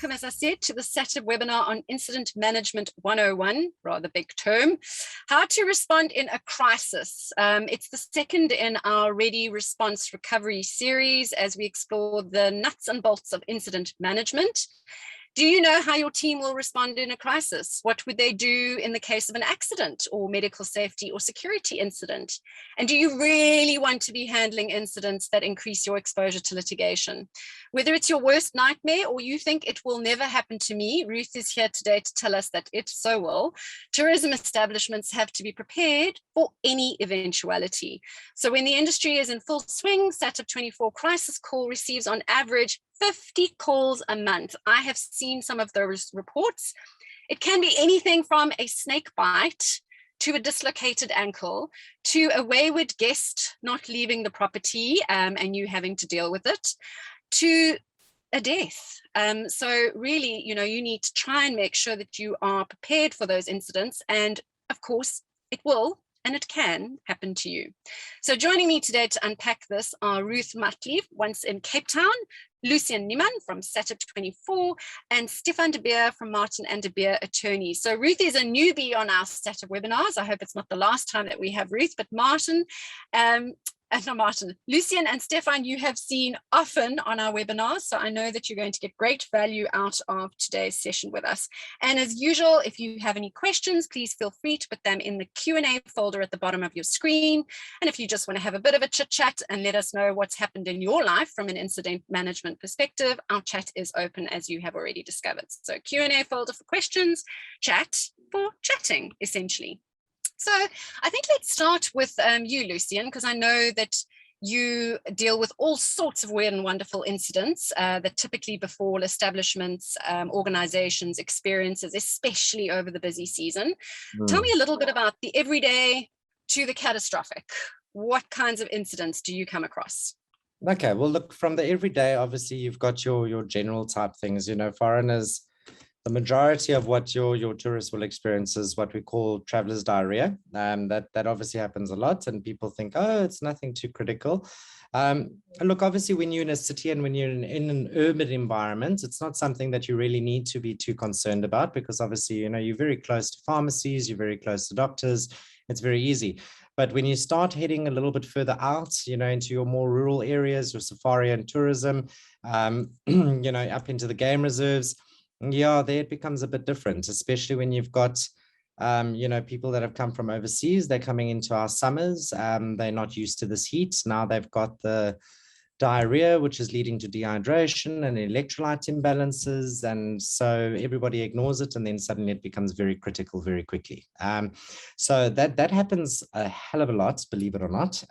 welcome, as I said, to the SATIV webinar on Incident Management 101, rather big term, how to respond in a crisis. It's the second in our Ready Response Recovery series as we explore the nuts and bolts of incident management. Do you know how your team will respond in a crisis? What would they do in the case of an accident or medical safety or security incident? And do you really want to be handling incidents that increase your exposure to litigation? Whether it's your worst nightmare or you think it will never happen to me, Ruth is here today to tell us that it so will. Tourism establishments have to be prepared for any eventuality. So when the industry is in full swing, SATIV 24 Crisis Call receives on average 50 calls a month. I have seen some of those reports. It can be anything from a snake bite to a dislocated ankle to a wayward guest not leaving the property and you having to deal with it, to a death. So really, you need to try and make sure that you are prepared for those incidents. And of course, it will and it can happen to you. So joining me today to unpack this are Ruth Matlief, once in Cape Town, Lucien Niemann from SATIV 24, and Stefan de Beer from Martin and de Beer Attorneys. So Ruth is a newbie on our SATIV webinars. I hope it's not the last time that we have Ruth, but Lucien and Stefan, you have seen often on our webinars, so I know that you're going to get great value out of today's session with us. And as usual, if you have any questions, please feel free to put them in the Q&A folder at the bottom of your screen. And if you just want to have a bit of a chit chat and let us know what's happened in your life from an incident management perspective, our chat is open, as you have already discovered. So Q&A folder for questions, chat for chatting, essentially. So I think let's start with you, Lucien, because I know that you deal with all sorts of weird and wonderful incidents that typically befall establishments, organizations, experiences, especially over the busy season. Tell me a little bit about the everyday to the catastrophic. What kinds of incidents do you come across? Okay, well, look, from the everyday, obviously, you've got your general type things, foreigners. The majority of what your tourists will experience is what we call traveler's diarrhea. That obviously happens a lot, and people think, oh, it's nothing too critical. Look, obviously, when you're in a city and when you're in an urban environment, it's not something that you really need to be too concerned about, because obviously, you're very close to pharmacies, you're very close to doctors. It's very easy. But when you start heading a little bit further out, into your more rural areas, your safari and tourism, up into the game reserves, yeah, there it becomes a bit different, especially when you've got, people that have come from overseas. They're coming into our summers. They're not used to this heat. Now they've got the diarrhea, which is leading to dehydration and electrolyte imbalances. And so everybody ignores it. And then suddenly it becomes very critical very quickly. So that happens a hell of a lot, believe it or not.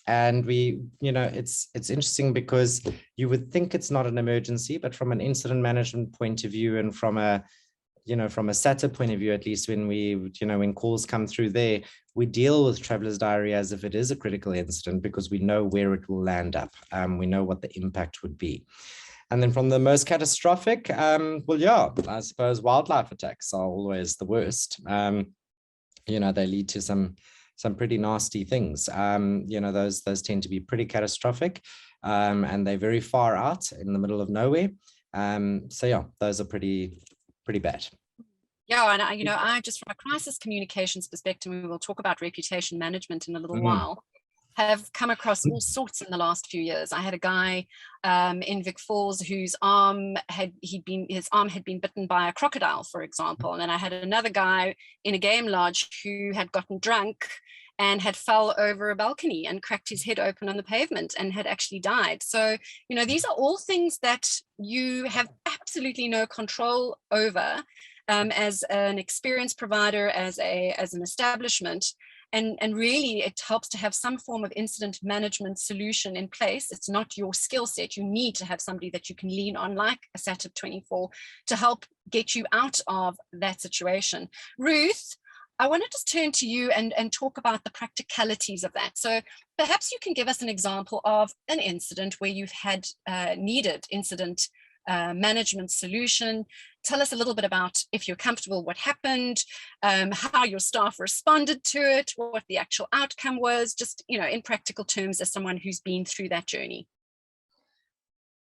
And it's interesting because you would think it's not an emergency, but from an incident management point of view and from a SATIV point of view, at least when calls come through there, we deal with traveler's diarrhea as if it is a critical incident because we know where it will land up. We know what the impact would be. And then from the most catastrophic, I suppose wildlife attacks are always the worst. They lead to some pretty nasty things. Those tend to be pretty catastrophic, and they're very far out in the middle of nowhere. Those are pretty bad. Yeah, and I just from a crisis communications perspective, we will talk about reputation management in a little while, have come across all sorts in the last few years. I had a guy in Vic Falls whose arm had been bitten by a crocodile, for example. And then I had another guy in a game lodge who had gotten drunk and had fell over a balcony and cracked his head open on the pavement and had actually died. So, these are all things that you have absolutely no control over as an experience provider, as an establishment. And really, it helps to have some form of incident management solution in place. It's not your skill set. You need to have somebody that you can lean on, like a SATIV 24, to help get you out of that situation. Ruth, I want to just turn to you and talk about the practicalities of that. So perhaps you can give us an example of an incident where you've had needed incident management solution. Tell us a little bit about, if you're comfortable, what happened, how your staff responded to it, what the actual outcome was, just, in practical terms as someone who's been through that journey.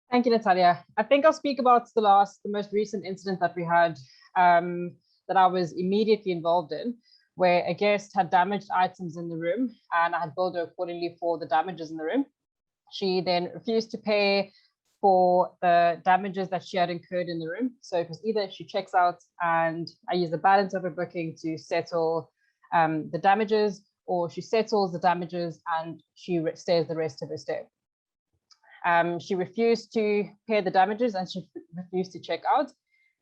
Thank you, Natalia. I think I'll speak about the most recent incident that we had, that I was immediately involved in, where a guest had damaged items in the room and I had billed her accordingly for the damages in the room. She then refused to pay for the damages that she had incurred in the room. So it was either she checks out and I use the balance of her booking to settle the damages, or she settles the damages and she stays the rest of her stay. She refused to pay the damages and she refused to check out.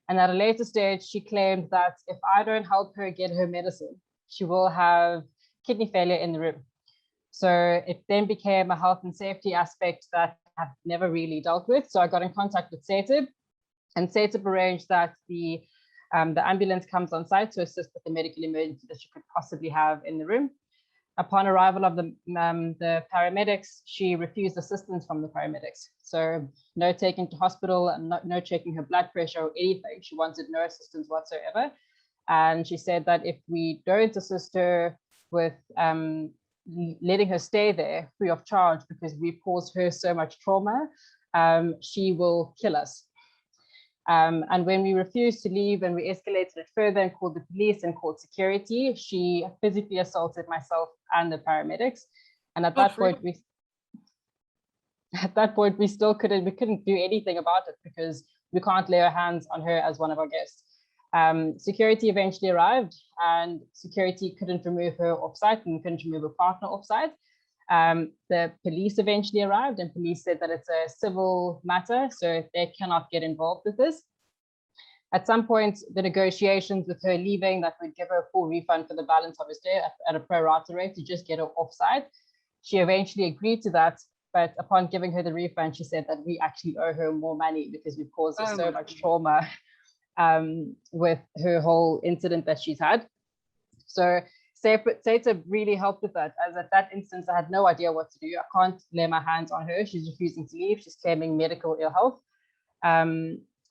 And at a later stage, she claimed that if I don't help her get her medicine, she will have kidney failure in the room. So it then became a health and safety aspect that I've never really dealt with. So I got in contact with SATIB, and SATIB arranged that the ambulance comes on site to assist with the medical emergency that she could possibly have in the room. Upon arrival of the paramedics, she refused assistance from the paramedics. So no taking to hospital and no checking her blood pressure or anything. She wanted no assistance whatsoever. And she said that if we don't assist her with letting her stay there free of charge because we've caused her so much trauma, she will kill us. And when we refused to leave and we escalated it further and called the police and called security, she physically assaulted myself and the paramedics. And at that point, we still couldn't do anything about it because we can't lay our hands on her as one of our guests. Security eventually arrived and security couldn't remove her offsite and couldn't remove her partner offsite. The police eventually arrived and police said that it's a civil matter, so they cannot get involved with this. At some point, the negotiations with her leaving that would give her a full refund for the balance of her stay at a pro rata rate to just get her offside. She eventually agreed to that, but upon giving her the refund, she said that we actually owe her more money because we've caused her so much trauma with her whole incident that she's had. So SATIB really helped with that, as at that instance, I had no idea what to do. I can't lay my hands on her. She's refusing to leave. She's claiming medical ill health.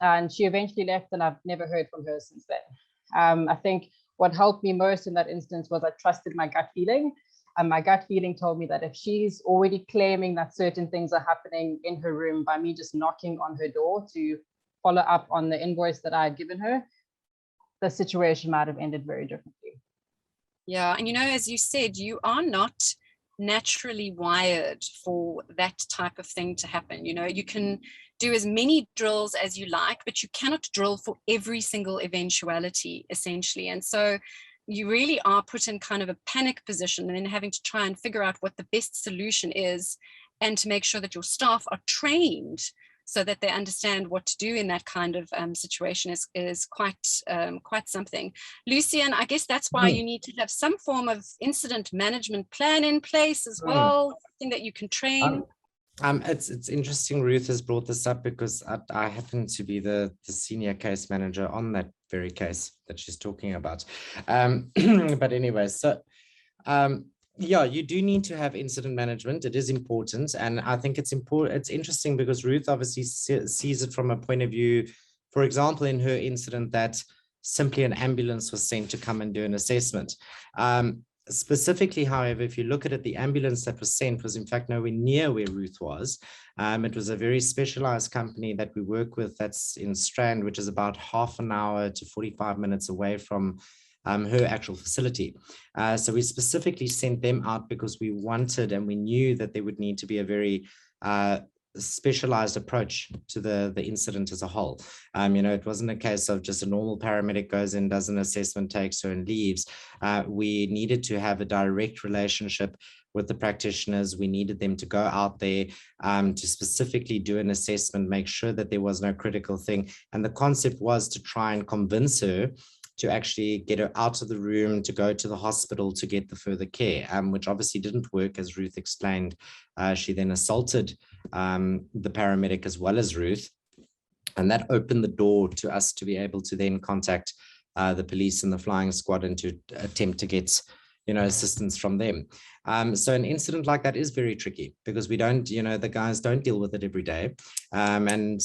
And she eventually left and I've never heard from her since then. I think what helped me most in that instance was I trusted my gut feeling. And my gut feeling told me that if she's already claiming that certain things are happening in her room by me just knocking on her door to follow up on the invoice that I had given her, the situation might have ended very differently. Yeah, and as you said, you are not naturally wired for that type of thing to happen. You can do as many drills as you like, but you cannot drill for every single eventuality, essentially. And so you really are put in kind of a panic position and then having to try and figure out what the best solution is and to make sure that your staff are trained so that they understand what to do in that kind of situation is quite something. Lucian, I guess that's why you need to have some form of incident management plan in place as well, something that you can train. It's interesting Ruth has brought this up because I happen to be the senior case manager on that very case that she's talking about. But anyway, so yeah, you do need to have incident management. It is important. And I think it's important. It's interesting because Ruth obviously sees it from a point of view, for example, in her incident that simply an ambulance was sent to come and do an assessment. Specifically, however, if you look at it, the ambulance that was sent was in fact nowhere near where Ruth was. It was a very specialized company that we work with that's in Strand, which is about half an hour to 45 minutes away from her actual facility. So we specifically sent them out because we wanted and we knew that there would need to be a very specialized approach to the incident as a whole. It wasn't a case of just a normal paramedic goes in, does an assessment, takes her and leaves. We needed to have a direct relationship with the practitioners. We needed them to go out there to specifically do an assessment, make sure that there was no critical thing. And the concept was to try and convince her to actually get her out of the room, to go to the hospital to get the further care, which obviously didn't work, as Ruth explained. She then assaulted the paramedic as well as Ruth. And that opened the door to us to be able to then contact the police and the flying squad and to attempt to get assistance from them. So an incident like that is very tricky because we don't, the guys don't deal with it every day. And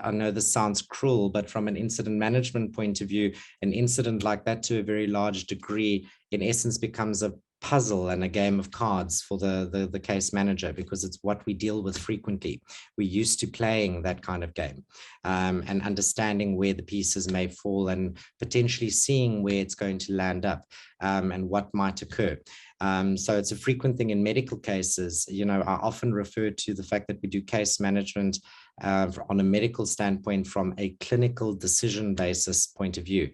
I know this sounds cruel, but from an incident management point of view, an incident like that to a very large degree, in essence, becomes a puzzle and a game of cards for the case manager, because it's what we deal with frequently. We're used to playing that kind of game, and understanding where the pieces may fall and potentially seeing where it's going to land up, and what might occur. So it's a frequent thing in medical cases. I often refer to the fact that we do case management on a medical standpoint from a clinical decision basis point of view,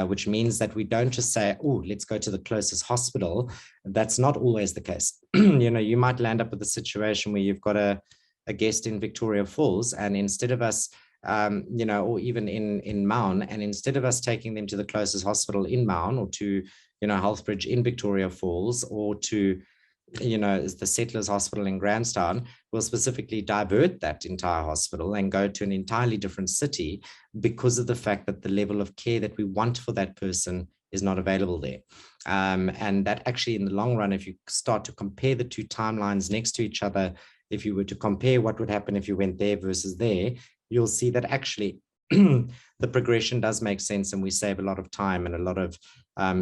which means that we don't just say, oh, let's go to the closest hospital. That's not always the case. You might land up with a situation where you've got a guest in Victoria Falls, and instead of us, or even in Maun, and instead of us taking them to the closest hospital in Maun, or to, Healthbridge in Victoria Falls, or to, the Settlers Hospital in Grandstown, we'll specifically divert that entire hospital and go to an entirely different city, because of the fact that the level of care that we want for that person is not available there. And that actually, in the long run, if you start to compare the two timelines next to each other, if you were to compare what would happen if you went there versus there, you'll see that actually the progression does make sense, and we save a lot of time and a lot of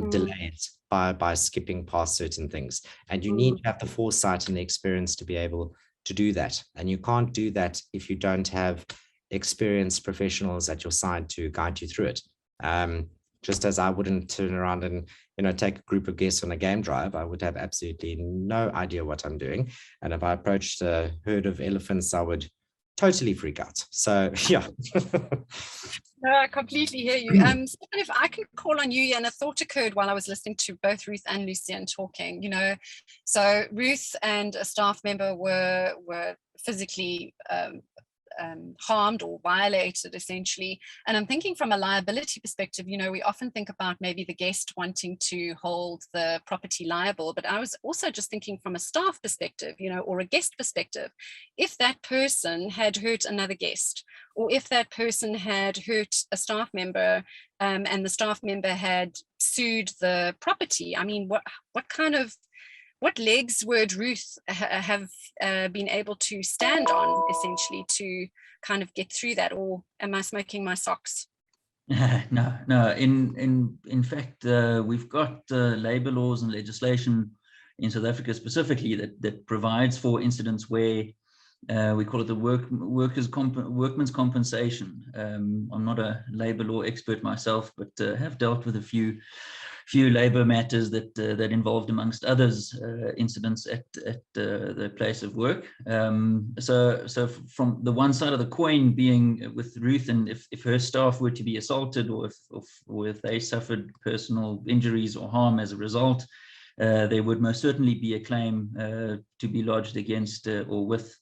delays by skipping past certain things. And you need to have the foresight and the experience to be able to do that. And you can't do that if you don't have experienced professionals at your side to guide you through it. Just as I wouldn't turn around and take a group of guests on a game drive, I would have absolutely no idea what I'm doing. And if I approached a herd of elephants, I would totally freak out. So yeah. No, I completely hear you. Stephen, if I can call on you, and a thought occurred while I was listening to both Ruth and Lucienne talking. So Ruth and a staff member were physically harmed or violated, essentially. And I'm thinking from a liability perspective, we often think about maybe the guest wanting to hold the property liable, but I was also just thinking from a staff perspective, or a guest perspective. If that person had hurt another guest, or if that person had hurt a staff member, and the staff member had sued the property, I mean, what legs would Ruth have been able to stand on, essentially, to kind of get through that? Or am I smoking my socks? No. In fact, we've got labor laws and legislation in South Africa specifically that provides for incidents where we call it the workman's compensation. I'm not a labor law expert myself, but have dealt with a few labor matters that involved, amongst others, incidents at the place of work. So from the one side of the coin being with Ruth, and if her staff were to be assaulted, or if they suffered personal injuries or harm as a result, there would most certainly be a claim to be lodged against or with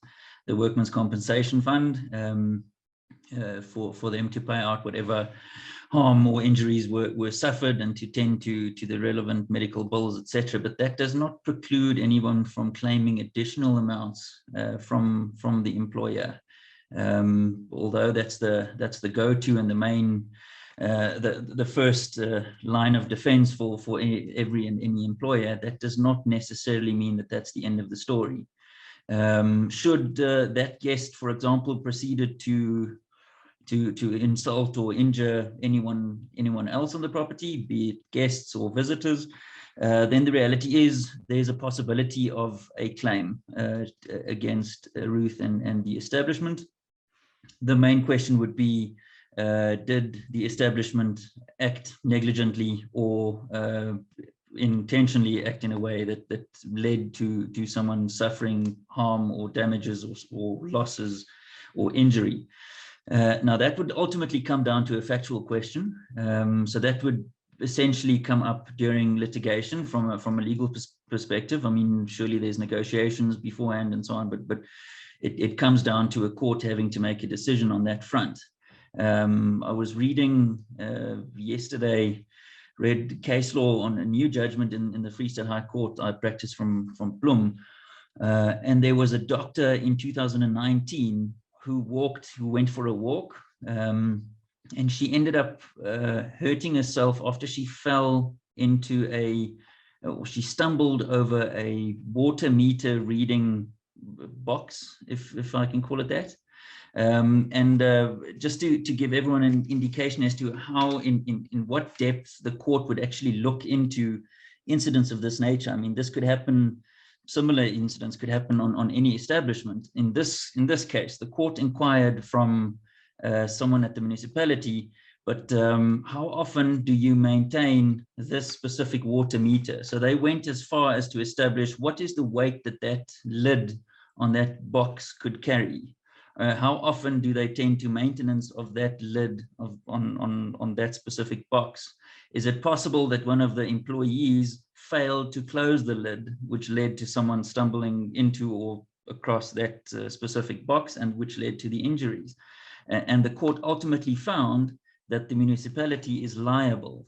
the Workmen's Compensation Fund for them to pay out whatever harm or injuries were suffered, and to tend to the relevant medical bills, etc. But that does not preclude anyone from claiming additional amounts from the employer. Although that's the go-to and the main the first line of defense for every and any employer, that does not necessarily mean that that's the end of the story. Should that guest, for example, proceeded to insult or injure anyone else on the property, be it guests or visitors, then the reality is there's a possibility of a claim against Ruth and the establishment. The main question would be, did the establishment act negligently or intentionally act in a way that led to someone suffering harm or damages or losses or injury? Now, that would ultimately come down to a factual question. So that would essentially come up during litigation from a legal perspective. I mean, surely there's negotiations beforehand and so on, but it comes down to a court having to make a decision on that front. I was reading yesterday, read case law on a new judgment in the Free State High Court. I practice from Bloem, and there was a doctor in 2019 who went for a walk, and she ended up hurting herself after she fell into she stumbled over a water meter reading box, if I can call it that. And just to give everyone an indication as to how in what depth the court would actually look into incidents of this nature. I mean, this could happen, similar incidents could happen on any establishment. In this case, the court inquired from someone at the municipality, but how often do you maintain this specific water meter? So they went as far as to establish what is the weight that lid on that box could carry. How often do they tend to maintenance of that lid on that specific box? Is it possible that one of the employees failed to close the lid, which led to someone stumbling into or across that specific box, and which led to the injuries? And the court ultimately found that the municipality is liable.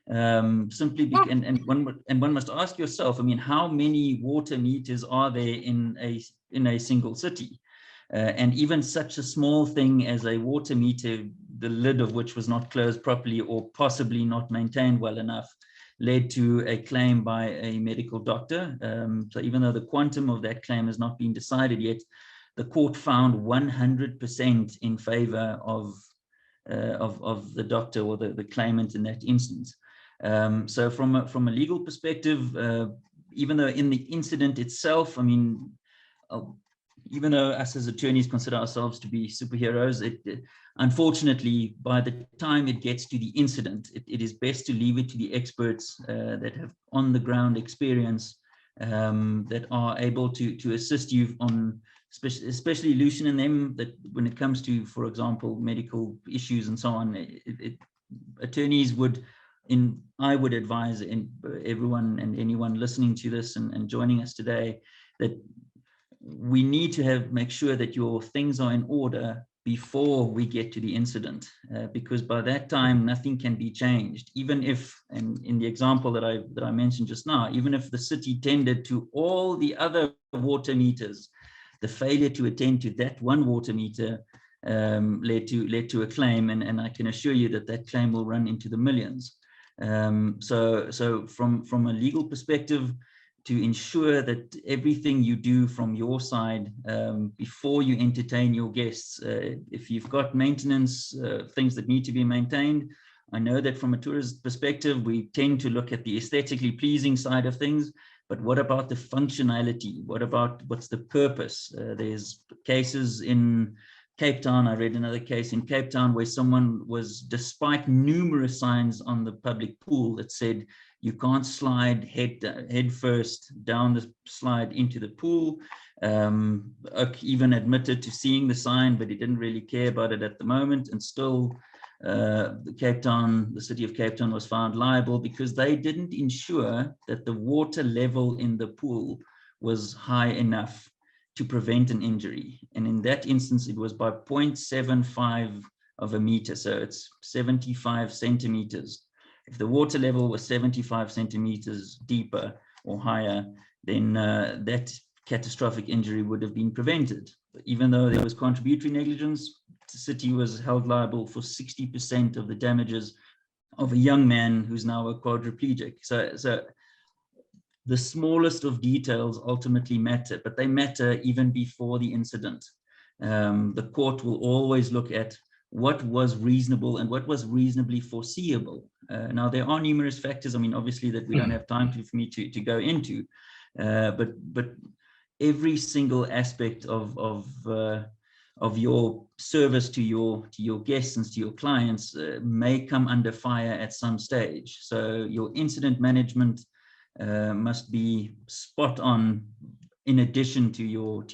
Simply because, and one must ask yourself, I mean, how many water meters are there in a single city? And even such a small thing as a water meter, the lid of which was not closed properly or possibly not maintained well enough, led to a claim by a medical doctor. So even though the quantum of that claim has not been decided yet, the court found 100% in favor of the doctor or the claimant in that instance. So from a legal perspective, even though in the incident itself, I mean, even though us as attorneys consider ourselves to be superheroes, unfortunately, by the time it gets to the incident, it is best to leave it to the experts that have on-the-ground experience, that are able to assist you on, especially Lucian and them, that when it comes to, for example, medical issues and so on, attorneys would, I would advise everyone and anyone listening to this and joining us today, that we need to make sure that your things are in order before we get to the incident, because by that time nothing can be changed. Even if, and in the example that I mentioned just now, even if the city tended to all the other water meters, the failure to attend to that one water meter led to a claim, and I can assure you that claim will run into the millions. So from a legal perspective, to ensure that everything you do from your side before you entertain your guests, if you've got maintenance, things that need to be maintained, I know that from a tourist perspective, we tend to look at the aesthetically pleasing side of things, but what about the functionality? What's the purpose? There's cases in Cape Town, I read another case in Cape Town where someone was, despite numerous signs on the public pool that said, you can't slide head first down the slide into the pool. Even admitted to seeing the sign, but he didn't really care about it at the moment. And still, the city of Cape Town was found liable because they didn't ensure that the water level in the pool was high enough to prevent an injury. And in that instance, it was by 0.75 of a meter. So it's 75 centimeters. If the water level was 75 centimeters deeper or higher, then that catastrophic injury would have been prevented. Even though there was contributory negligence, the city was held liable for 60% of the damages of a young man who's now a quadriplegic. So the smallest of details ultimately matter, but they matter even before the incident. The court will always look at what was reasonable and what was reasonably foreseeable. Now, there are numerous factors, I mean, obviously, that we don't have time for me to go into, but every single aspect of your service to your guests and to your clients may come under fire at some stage. So your incident management must be spot on, in addition to your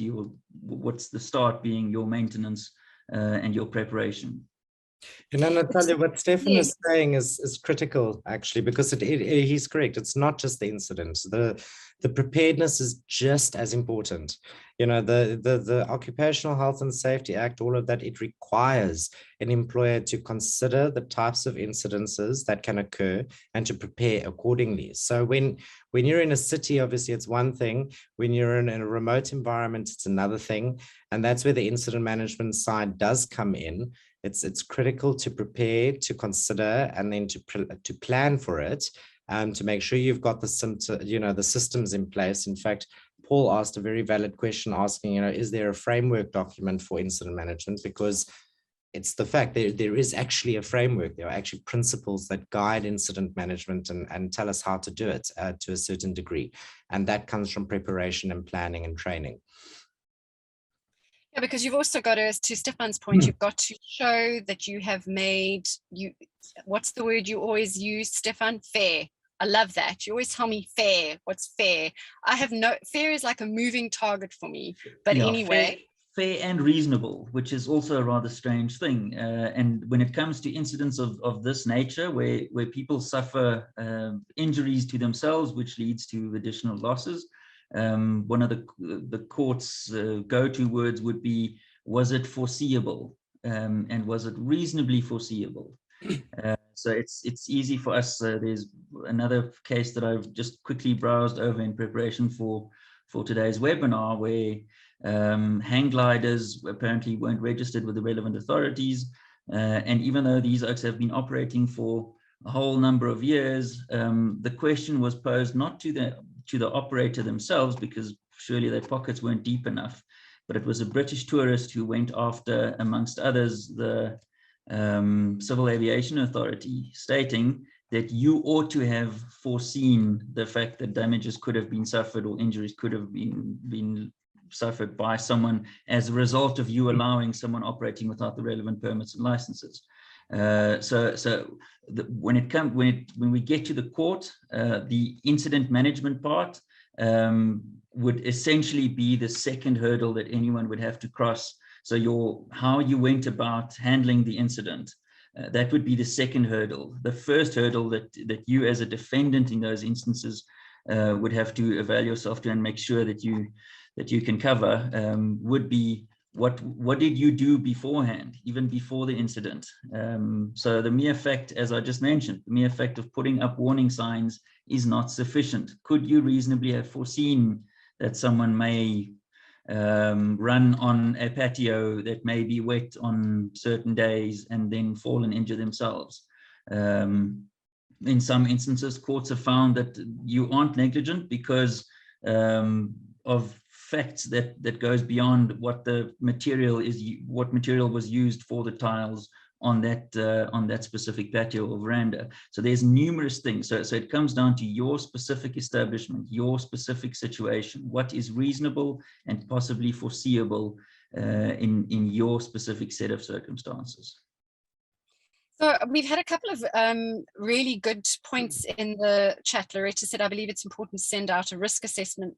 what's the start being your maintenance and your preparation. You know, Natalia, what Stefan Yes. is saying is critical, actually, because he's correct. It's not just the incident. The preparedness is just as important. You know, the Occupational Health and Safety Act, all of that, it requires an employer to consider the types of incidences that can occur and to prepare accordingly. So when you're in a city, obviously it's one thing. When you're in a remote environment, it's another thing. And that's where the incident management side does come in. It's critical to prepare, to consider, and then to plan for it, to make sure you've got the systems in place. In fact, Paul asked a very valid question, asking, is there a framework document for incident management? Because it's the fact that there is actually a framework. There are actually principles that guide incident management and tell us how to do it to a certain degree. And that comes from preparation and planning and training. Yeah, because you've also got to Stefan's point, you've got to show that you have made, what's the word you always use, Stefan? Fair. I love that. You always tell me fair. What's fair? Fair is like a moving target for me. But Yeah, anyway. Fair and reasonable, which is also a rather strange thing. And when it comes to incidents of this nature, where people suffer injuries to themselves, which leads to additional losses, one of the court's go-to words would be, was it foreseeable? And was it reasonably foreseeable? So it's easy for us. There's another case that I've just quickly browsed over in preparation for today's webinar, where hang gliders apparently weren't registered with the relevant authorities. And even though these oaks have been operating for a whole number of years, the question was posed not to the operator themselves, because surely their pockets weren't deep enough, but it was a British tourist who went after, amongst others, the Civil Aviation Authority, stating that you ought to have foreseen the fact that damages could have been suffered or injuries could have been suffered by someone as a result of you allowing someone operating without the relevant permits and licenses. When we get to the court, the incident management part would essentially be the second hurdle that anyone would have to cross. So how you went about handling the incident, that would be the second hurdle. The first hurdle that you as a defendant in those instances would have to avail yourself to and make sure that you can cover would be what did you do beforehand, even before the incident. So the mere fact, as I just mentioned, the mere fact of putting up warning signs is not sufficient. Could you reasonably have foreseen that someone may run on a patio that may be wet on certain days and then fall and injure themselves? In some instances, courts have found that you aren't negligent because of facts that goes beyond what the material is, what material was used for the tiles on that specific patio or veranda. So there's numerous things. So it comes down to your specific establishment, your specific situation, what is reasonable and possibly foreseeable in your specific set of circumstances. So we've had a couple of really good points in the chat. Loretta said, I believe it's important to send out a risk assessment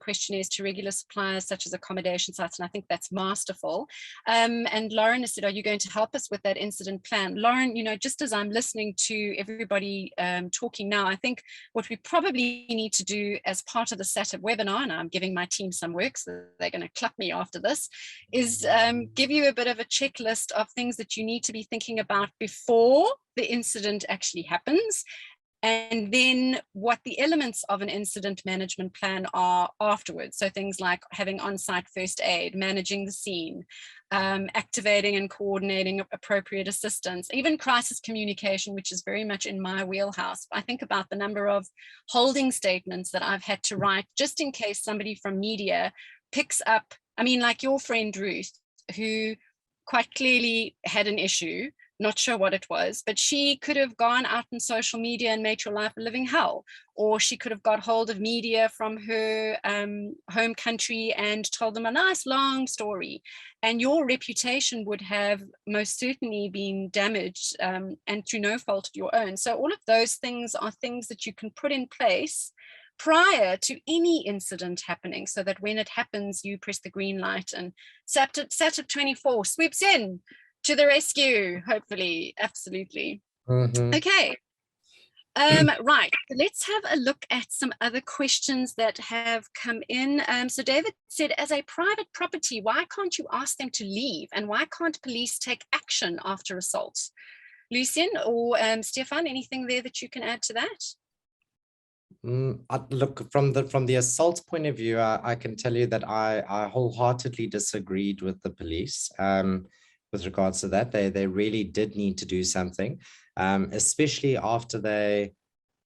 questionnaires to regular suppliers such as accommodation sites, and I think that's masterful. And Lauren has said, are you going to help us with that incident plan? Lauren, just as I'm listening to everybody talking now, I think what we probably need to do as part of the SATIP webinar, and I'm giving my team some work, so they're going to clap me after this, is give you a bit of a checklist of things that you need to be thinking about before the incident actually happens, and then what the elements of an incident management plan are afterwards. So things like having on-site first aid, managing the scene, activating and coordinating appropriate assistance, even crisis communication, which is very much in my wheelhouse. I think about the number of holding statements that I've had to write just in case somebody from media picks up, like your friend Ruth, who quite clearly had an issue, not sure what it was, but she could have gone out in social media and made your life a living hell. Or she could have got hold of media from her home country and told them a nice long story. And your reputation would have most certainly been damaged and through no fault of your own. So all of those things are things that you can put in place prior to any incident happening, so that when it happens, you press the green light and SATIP 24 sweeps in to the rescue, hopefully. Absolutely. Mm-hmm. Okay. Right, let's have a look at some other questions that have come in. So David said, as a private property, why can't you ask them to leave? And why can't police take action after assault? Lucien or Stefan, anything there that you can add to that? Look, from the assault point of view, I can tell you that I wholeheartedly disagreed with the police with regards to that. They really did need to do something, especially after they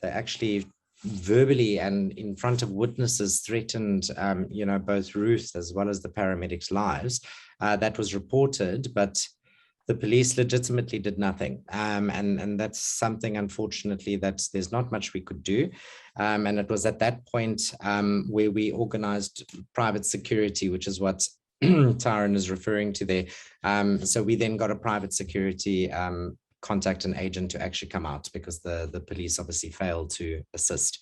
actually verbally and in front of witnesses threatened, both Ruth as well as the paramedics' lives. That was reported, but the police legitimately did nothing. And that's something, unfortunately, that there's not much we could do. And it was at that point where we organized private security, which is what Tyron is referring to there. So we then got a private security contact an agent to actually come out, because the police obviously failed to assist.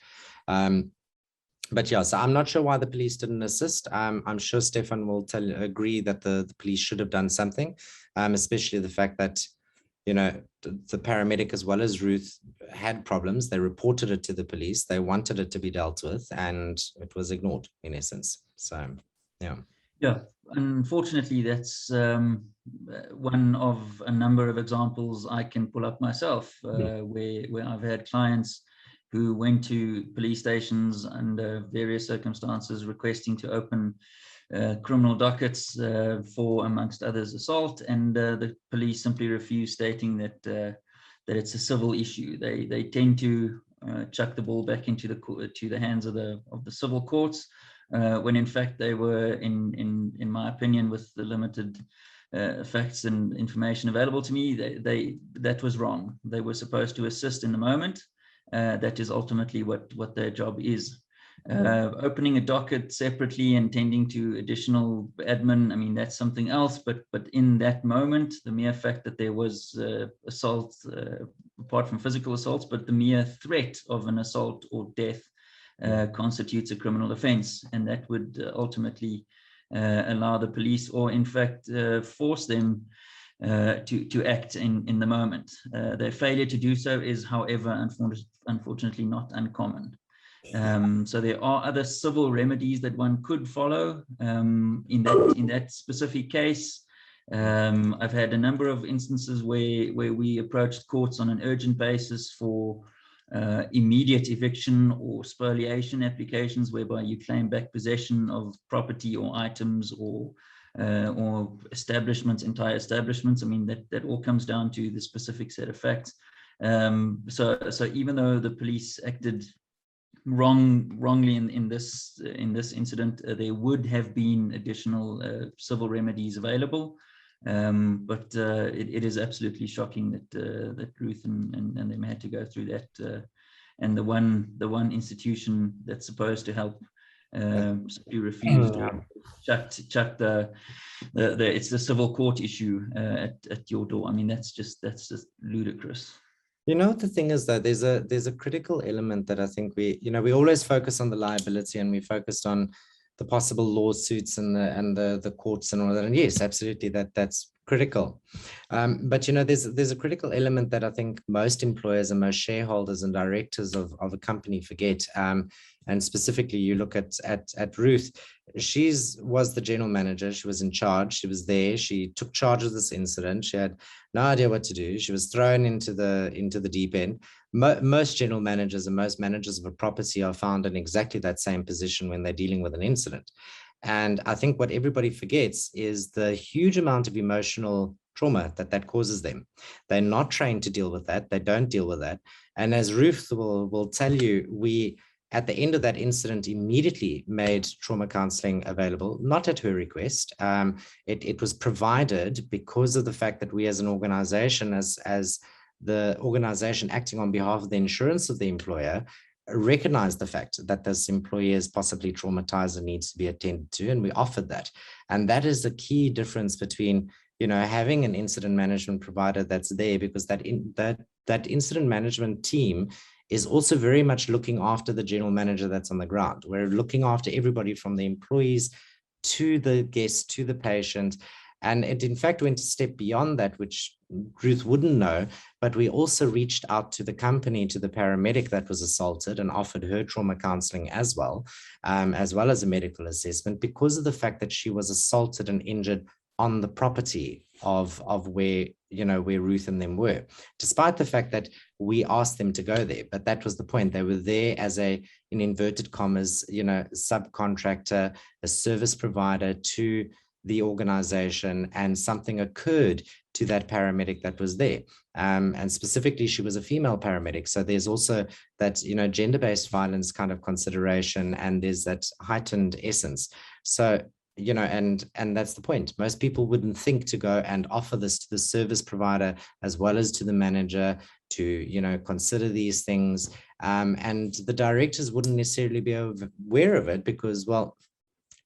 But yeah, so I'm not sure why the police didn't assist. I'm sure Stefan will agree that the police should have done something, especially the fact that, you know, the paramedic as well as Ruth had problems. They reported it to the police. They wanted it to be dealt with, and it was ignored in essence. So, yeah. Yeah, unfortunately, that's one of a number of examples I can pull up myself, where I've had clients who went to police stations under various circumstances requesting to open criminal dockets for, amongst others, assault, and the police simply refused, stating that it's a civil issue. They tend to chuck the ball back into the hands of the civil courts, when in fact they were, in my opinion, with the limited facts and information available to me, that was wrong. They were supposed to assist in the moment. That is ultimately what their job is. Opening a docket separately and tending to additional admin, I mean, that's something else. But in that moment, the mere fact that there was assault, apart from physical assaults, but the mere threat of an assault or death constitutes a criminal offense, and that would ultimately allow the police, or in fact force them to act in the moment. Their failure to do so is, however, unfortunately not uncommon. So there are other civil remedies that one could follow in that specific case. I've had a number of instances where we approached courts on an urgent basis for immediate eviction or spoliation applications, whereby you claim back possession of property or items or establishments, entire establishments. I mean, that all comes down to the specific set of facts. So even though the police acted wrongly in this incident, there would have been additional civil remedies available. But it is absolutely shocking that Ruth and them had to go through that, and the one institution that's supposed to help simply refused. Chucked it's the civil court issue at your door. I mean, that's just ludicrous. You know what the thing is, though, there's a critical element that I think we always focus on the liability, and we focused on the possible lawsuits and the courts and all that. And yes, absolutely, that's critical. But there's a critical element that I think most employers and most shareholders and directors of a company forget. And specifically, you look at Ruth. She was the general manager. She was in charge. She was there. She took charge of this incident. She had no idea what to do. She was thrown into the deep end. Most general managers and most managers of a property are found in exactly that same position when they're dealing with an incident. And I think what everybody forgets is the huge amount of emotional trauma that causes them. They're not trained to deal with that. They don't deal with that. And as Ruth will tell you, we, at the end of that incident, immediately made trauma counseling available, not at her request. It was provided because of the fact that we as an organization, as the organization acting on behalf of the insurance of the employer, recognize the fact that this employee is possibly traumatized and needs to be attended to, and we offered that. And that is the key difference between having an incident management provider that's there, because that incident management team is also very much looking after the general manager that's on the ground. We're looking after everybody from the employees to the guests to the patient. And it, in fact, went a step beyond that, which Ruth wouldn't know, but we also reached out to the company, to the paramedic that was assaulted, and offered her trauma counseling as well as a medical assessment, because of the fact that she was assaulted and injured on the property of where Ruth and them were, despite the fact that we asked them to go there. But that was the point. They were there as in inverted commas, subcontractor, a service provider to the organization, and something occurred to that paramedic that was there. And specifically, she was a female paramedic. So there's also that, gender-based violence kind of consideration, and there's that heightened essence. So and that's the point. Most people wouldn't think to go and offer this to the service provider as well as to the manager to, consider these things. And the directors wouldn't necessarily be aware of it because, well,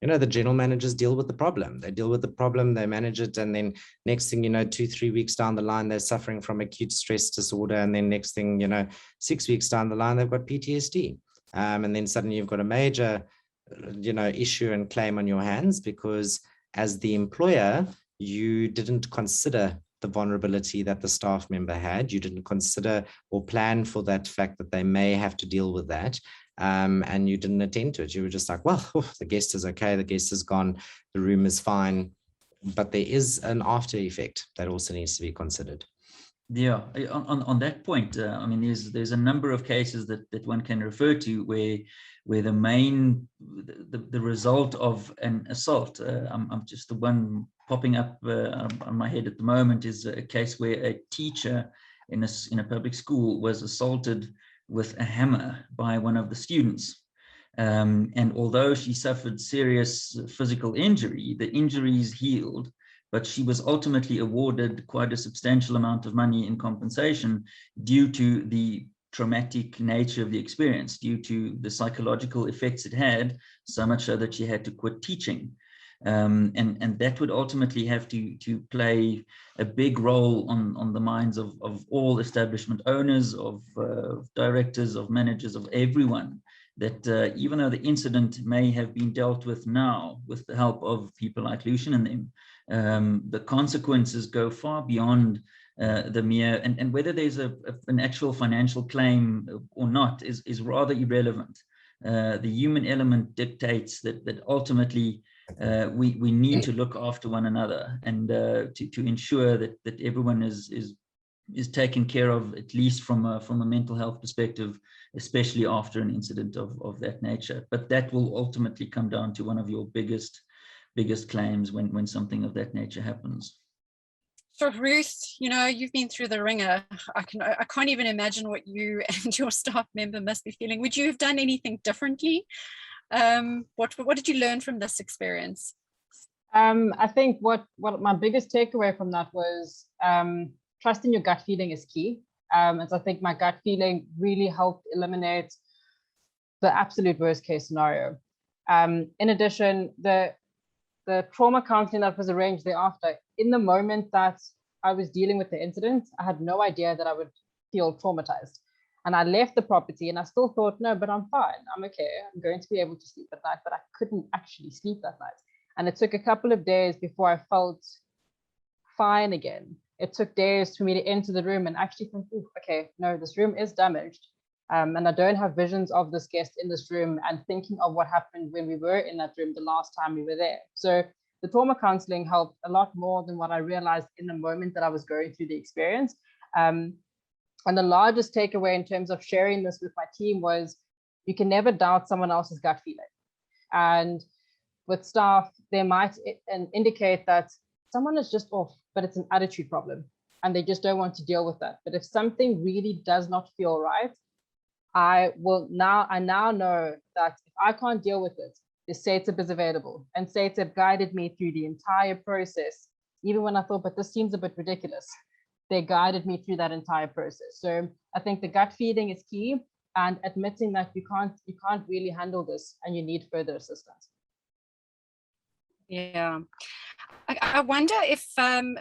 the general managers deal with the problem. They deal with the problem, they manage it, and then next thing 2-3 weeks down the line, they're suffering from acute stress disorder. And then next thing, 6 weeks down the line, they've got PTSD. And then suddenly you've got a major, issue and claim on your hands because as the employer, you didn't consider the vulnerability that the staff member had. You didn't consider or plan for that fact that they may have to deal with that. And you didn't attend to it. You were just like, well, the guest is okay. The guest is gone. The room is fine. But there is an after effect that also needs to be considered. Yeah, on that point, I mean, there's a number of cases that one can refer to where the result of an assault, I'm just the one popping up on my head at the moment, is a case where a teacher in a public school was assaulted with a hammer by one of the students. And although she suffered serious physical injury, the injuries healed, but she was ultimately awarded quite a substantial amount of money in compensation due to the traumatic nature of the experience, due to the psychological effects it had, so much so that she had to quit teaching. And that would ultimately have to play a big role on the minds of all establishment owners, of directors, of managers, of everyone, that even though the incident may have been dealt with now with the help of people like Lucian and them, the consequences go far beyond the mere, and whether there's an actual financial claim or not is rather irrelevant. The human element dictates that ultimately we need to look after one another and to ensure that everyone is taken care of, at least from a mental health perspective, especially after an incident of that nature. But that will ultimately come down to one of your biggest claims when something of that nature happens. So Ruth, you've been through the ringer. I can't even imagine what you and your staff member must be feeling. Would you have done anything differently? What did you learn from this experience? I think what my biggest takeaway from that was trusting your gut feeling is key. And so I think my gut feeling really helped eliminate the absolute worst case scenario. In addition, the trauma counseling that was arranged thereafter, in the moment that I was dealing with the incident, I had no idea that I would feel traumatized. And I left the property and I still thought, no, but I'm fine. I'm okay. I'm going to be able to sleep at night, but I couldn't actually sleep that night. And it took a couple of days before I felt fine again. It took days for me to enter the room and actually think, okay, no, this room is damaged. And I don't have visions of this guest in this room and thinking of what happened when we were in that room the last time we were there. So the trauma counseling helped a lot more than what I realized in the moment that I was going through the experience. And the largest takeaway in terms of sharing this with my team was you can never doubt someone else's gut feeling. And with staff, they might indicate that someone is just off, but it's an attitude problem and they just don't want to deal with that. But if something really does not feel right, I now know that if I can't deal with it, the SATEP is available. And SATEP guided me through the entire process, even when I thought, but this seems a bit ridiculous. They guided me through that entire process. So I think the gut feeling is key, and admitting that you can't really handle this and you need further assistance. Yeah. I wonder if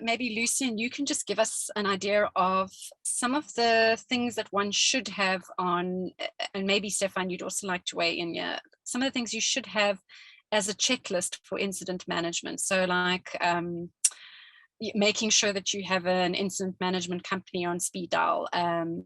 maybe Lucian, you can just give us an idea of some of the things that one should have on, and maybe Stefan, you'd also like to weigh in here, some of the things you should have as a checklist for incident management. So like making sure that you have an incident management company on speed dial,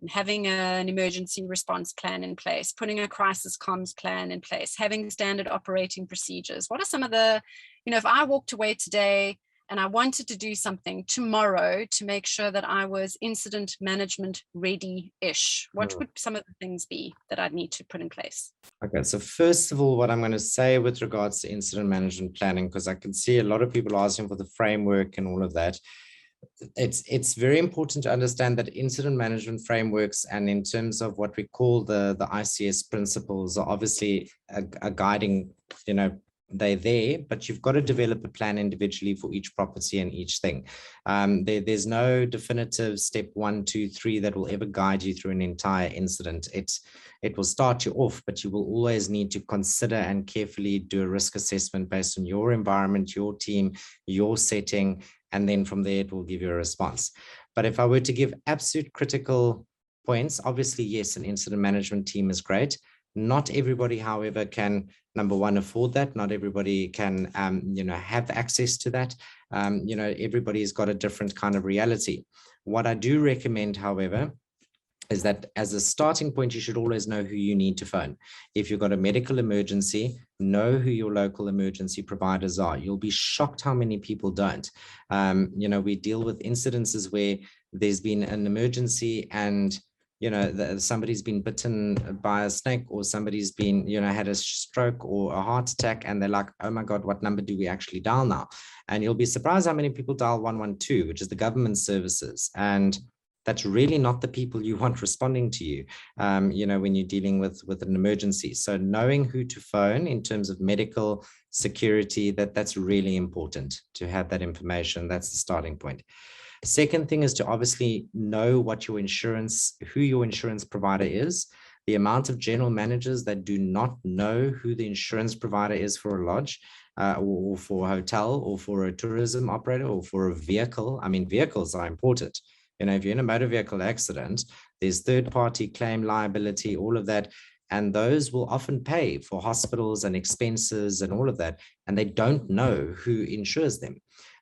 having an emergency response plan in place, putting a crisis comms plan in place, having standard operating procedures. What are some of the, if I walked away today and I wanted to do something tomorrow to make sure that I was incident management ready-ish, what would some of the things be that I'd need to put in place? Okay, so first of all, what I'm going to say with regards to incident management planning, because I can see a lot of people asking for the framework and all of that. It's very important to understand that incident management frameworks, and in terms of what we call the ICS principles, are obviously a guiding, they're there, but you've got to develop a plan individually for each property and each thing. There's no definitive step 1, 2, 3 that will ever guide you through an entire incident. It will start you off, but you will always need to consider and carefully do a risk assessment based on your environment, your team, your setting, and then from there it will give you a response. But if I were to give absolute critical points, obviously, yes, an incident management team is great. Not everybody, however, can, number one, afford that. Not everybody can, have access to that. Everybody's got a different kind of reality. What I do recommend, however, is that as a starting point, you should always know who you need to phone. If you've got a medical emergency, know who your local emergency providers are. You'll be shocked how many people don't. We deal with incidences where there's been an emergency and somebody's been bitten by a snake, or somebody's been, had a stroke or a heart attack, and they're like, oh my God, what number do we actually dial now? And you'll be surprised how many people dial 112, which is the government services. And that's really not the people you want responding to you, when you're dealing with an emergency. So knowing who to phone in terms of medical security, that's really important to have that information. That's the starting point. Second thing is to obviously know who your insurance provider is. The amount of general managers that do not know who the insurance provider is for a lodge, or for a hotel, or for a tourism operator, or for a vehicle. I mean, vehicles are important. If you're in a motor vehicle accident, there's third-party claim liability, all of that. And those will often pay for hospitals and expenses and all of that. And they don't know who insures them.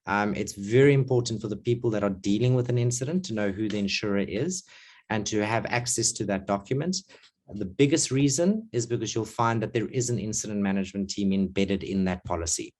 It's very important for the people that are dealing with an incident to know who the insurer is and to have access to that document. The biggest reason is because you'll find that there is an incident management team embedded in that policy.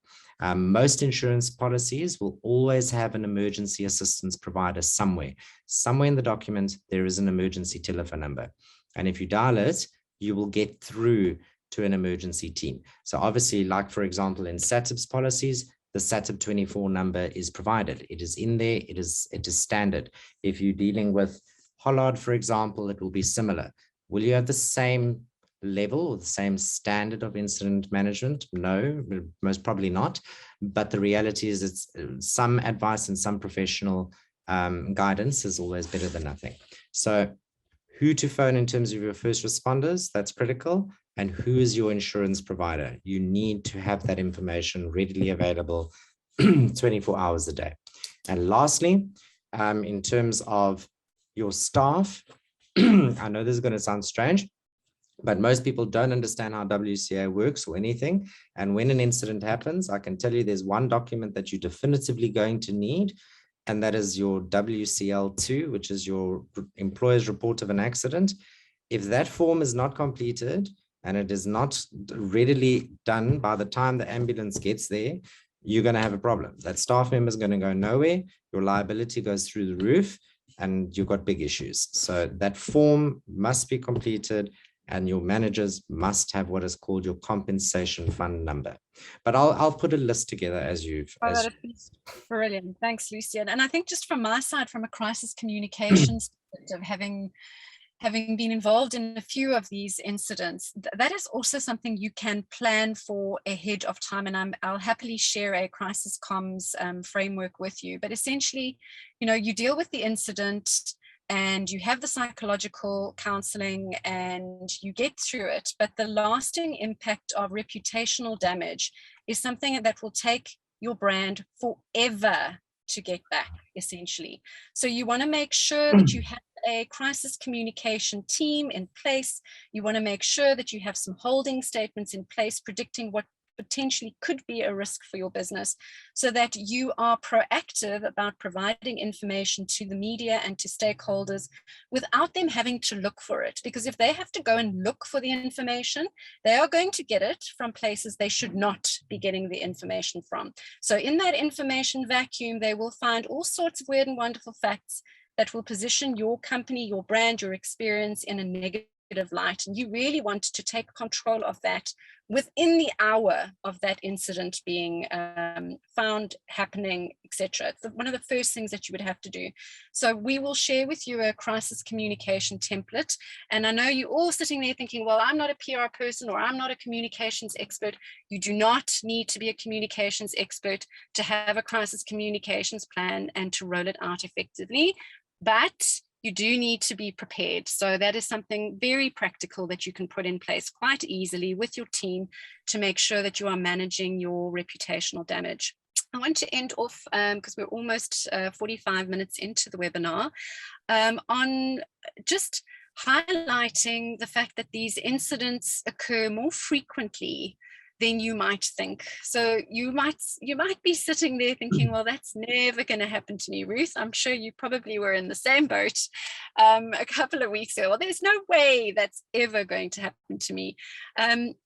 Most insurance policies will always have an emergency assistance provider somewhere. Somewhere in the document, there is an emergency telephone number. And if you dial it, you will get through to an emergency team. So obviously, like for example, in SATIP's policies, the SATIP 24 number is provided. It is in there. It is standard. If you're dealing with Hollard, for example, it will be similar. Will you have the same level or the same standard of incident management? No, most probably not. But the reality is it's some advice and some professional guidance is always better than nothing. So who to phone in terms of your first responders, that's critical. And who is your insurance provider? You need to have that information readily available 24 hours a day. And lastly, in terms of your staff, I know this is going to sound strange, but most people don't understand how WCA works or anything. And when an incident happens, I can tell you there's one document that you're definitively going to need, and that is your WCL2, which is your employer's report of an accident. If that form is not completed and it is not readily done by the time the ambulance gets there, you're going to have a problem. That staff member is going to go nowhere. Your liability goes through the roof and you've got big issues. So that form must be completed, and your managers must have what is called your compensation fund number. But I'll put a list together as you've. Brilliant. Thanks, Lucian. And I think just from my side, from a crisis communications perspective, having been involved in a few of these incidents, that is also something you can plan for ahead of time. And I'll happily share a crisis comms framework with you. But essentially, you deal with the incident and you have the psychological counseling and you get through it. But the lasting impact of reputational damage is something that will take your brand forever to get back, essentially. So you want to make sure that you have a crisis communication team in place. You want to make sure that you have some holding statements in place predicting what potentially could be a risk for your business, so that you are proactive about providing information to the media and to stakeholders without them having to look for it. Because if they have to go and look for the information, they are going to get it from places they should not be getting the information from. So in that information vacuum, they will find all sorts of weird and wonderful facts that will position your company, your brand, your experience in a negative negative light, and you really want to take control of that within the hour of that incident being found happening, etc. It's one of the first things that you would have to do. So we will share with you a crisis communication template. And I know you're all sitting there thinking, well, I'm not a PR person or I'm not a communications expert. You do not need to be a communications expert to have a crisis communications plan and to roll it out effectively. But you do need to be prepared. So that is something very practical that you can put in place quite easily with your team to make sure that you are managing your reputational damage. I want to end off, because we're almost 45 minutes into the webinar, on just highlighting the fact that these incidents occur more frequently than you might think. So you might be sitting there thinking, well, that's never going to happen to me, Ruth. I'm sure you probably were in the same boat a couple of weeks ago. Well, there's no way that's ever going to happen to me.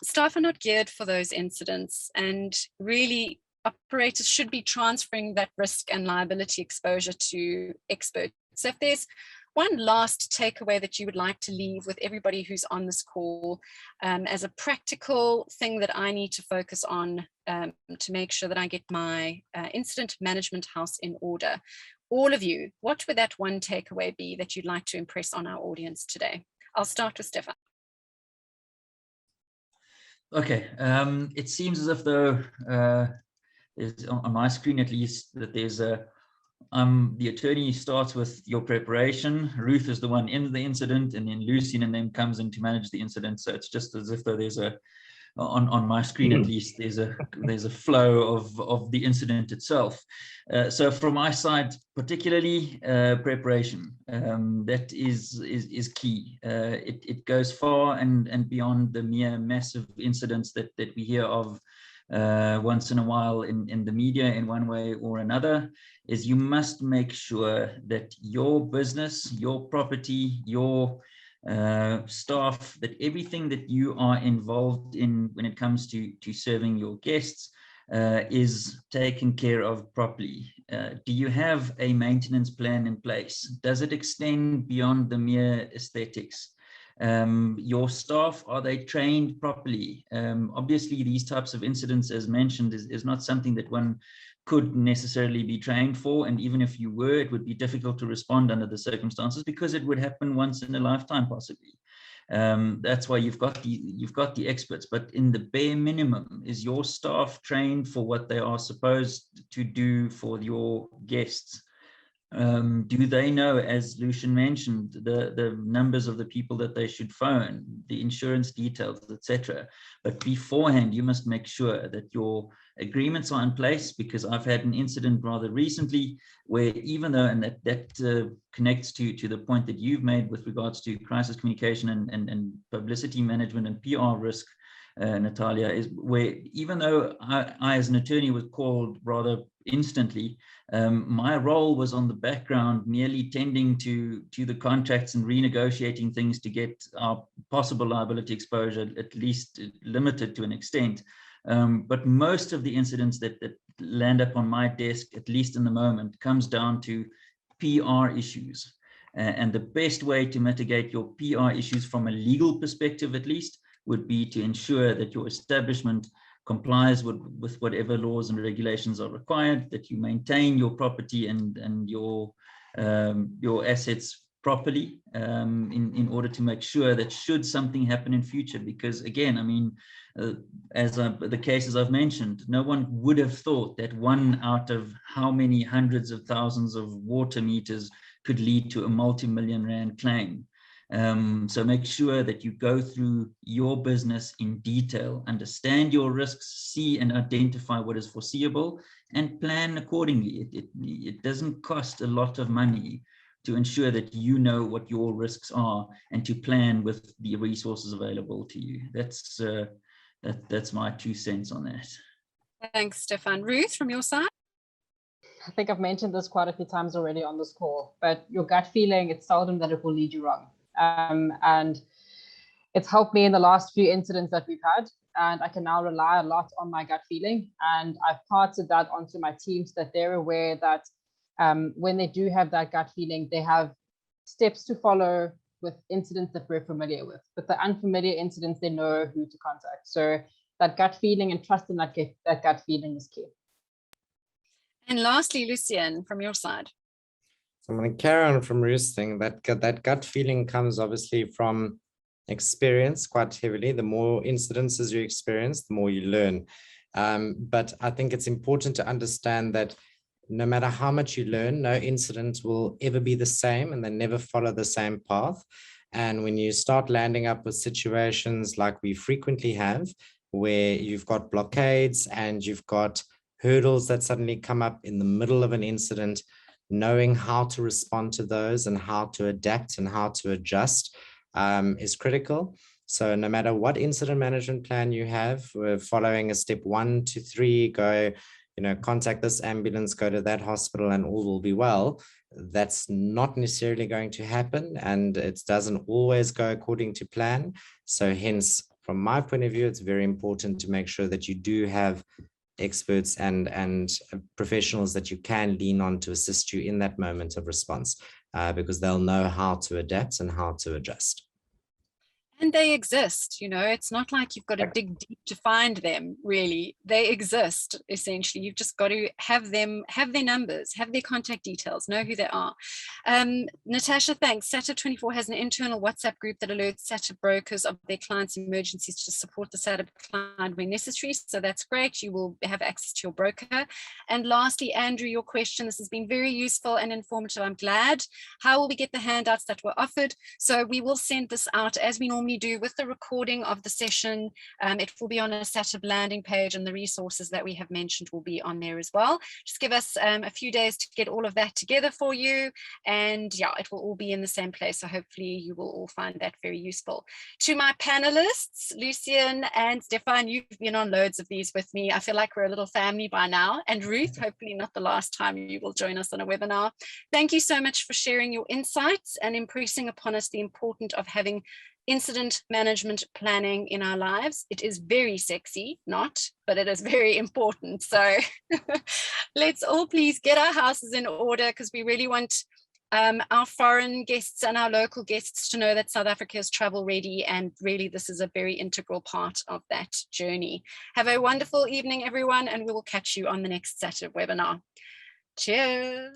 Staff are not geared for those incidents, and really operators should be transferring that risk and liability exposure to experts. So if there's one last takeaway that you would like to leave with everybody who's on this call as a practical thing that I need to focus on to make sure that I get my incident management house in order. All of you, what would that one takeaway be that you'd like to impress on our audience today? I'll start with Stefan. Okay, it seems as if though, on my screen at least, that there's a the attorney starts with your preparation. Ruth is the one in the incident, and then Lucy and then comes in to manage the incident. So it's just as if though there's a, on my screen at least, there's a flow of the incident itself. So from my side, particularly preparation, that is key. It goes far and beyond the mere massive incidents that we hear of once in a while in the media in one way or another. Is you must make sure that your business, your property, your staff, that everything that you are involved in when it comes to serving your guests is taken care of properly. Do you have a maintenance plan in place? Does it extend beyond the mere aesthetics? Your staff, are they trained properly? Obviously, these types of incidents, as mentioned, is not something that one could necessarily be trained for, and even if you were, it would be difficult to respond under the circumstances because it would happen once in a lifetime, possibly. That's why you've got the experts, but in the bare minimum, is your staff trained for what they are supposed to do for your guests? Do they know, as Lucian mentioned, the numbers of the people that they should phone, the insurance details, etc.? But beforehand, you must make sure that your agreements are in place, because I've had an incident rather recently where, even though, and that connects to the point that you've made with regards to crisis communication and publicity management and PR risk, Natalia, is where even though I as an attorney was called rather instantly, my role was on the background, merely tending to the contracts and renegotiating things to get our possible liability exposure at least limited to an extent. But most of the incidents that land up on my desk, at least in the moment, comes down to PR issues. And the best way to mitigate your PR issues from a legal perspective, at least, would be to ensure that your establishment complies with whatever laws and regulations are required, that you maintain your property and your assets properly in order to make sure that should something happen in future. Because again, I mean, the cases I've mentioned, no one would have thought that one out of how many hundreds of thousands of water meters could lead to a multi-million rand claim. So make sure that you go through your business in detail, understand your risks, see and identify what is foreseeable, and plan accordingly. It doesn't cost a lot of money to ensure that you know what your risks are and to plan with the resources available to you. That's my 2 cents on that. Thanks, Stefan. Ruth, from your side? I think I've mentioned this quite a few times already on this call, but your gut feeling, it's seldom that it will lead you wrong. And it's helped me in the last few incidents that we've had, and I can now rely a lot on my gut feeling. And I've parted that onto my team so that they're aware that when they do have that gut feeling, they have steps to follow with incidents that we're familiar with. But the unfamiliar incidents, they know who to contact. So that gut feeling and trust in that gut feeling is key. And lastly, Lucian, from your side. So I'm going to carry on from Ruth's thing. That gut feeling comes obviously from experience quite heavily. The more incidences you experience, the more you learn. But I think it's important to understand that no matter how much you learn, no incident will ever be the same, and they never follow the same path. And when you start landing up with situations like we frequently have, where you've got blockades and you've got hurdles that suddenly come up in the middle of an incident, knowing how to respond to those and how to adapt and how to adjust is critical. So no matter what incident management plan you have, we're following a step 1 to 3, go, contact this ambulance, go to that hospital, and all will be well. That's not necessarily going to happen, and it doesn't always go according to plan. So hence, from my point of view, it's very important to make sure that you do have experts and professionals that you can lean on to assist you in that moment of response, because they'll know how to adapt and how to adjust. And they exist, it's not like you've got to dig deep to find them, really. They exist, essentially. You've just got to have them, have their numbers, have their contact details, know who they are. Natasha, thanks. SATIV24 has an internal WhatsApp group that alerts SATIV brokers of their clients' emergencies to support the SATIV client when necessary. So that's great. You will have access to your broker. And lastly, Andrew, your question, this has been very useful and informative. I'm glad. How will we get the handouts that were offered? So we will send this out as we normally do with the recording of the session. It will be on a SATIV landing page, and the resources that we have mentioned will be on there as well. Just give us a few days to get all of that together for you, and yeah, it will all be in the same place. So hopefully you will all find that very useful. To my panelists, Lucian and Stefan, you've been on loads of these with me. I feel like we're a little family by now. And Ruth, hopefully not the last time you will join us on a webinar. Thank you so much for sharing your insights and impressing upon us the importance of having incident management planning in our lives. It is very sexy, but it is very important. So let's all please get our houses in order, because we really want our foreign guests and our local guests to know that South Africa is travel ready, and really this is a very integral part of that journey. Have a wonderful evening, everyone, and we will catch you on the next SATIV webinar. Cheers.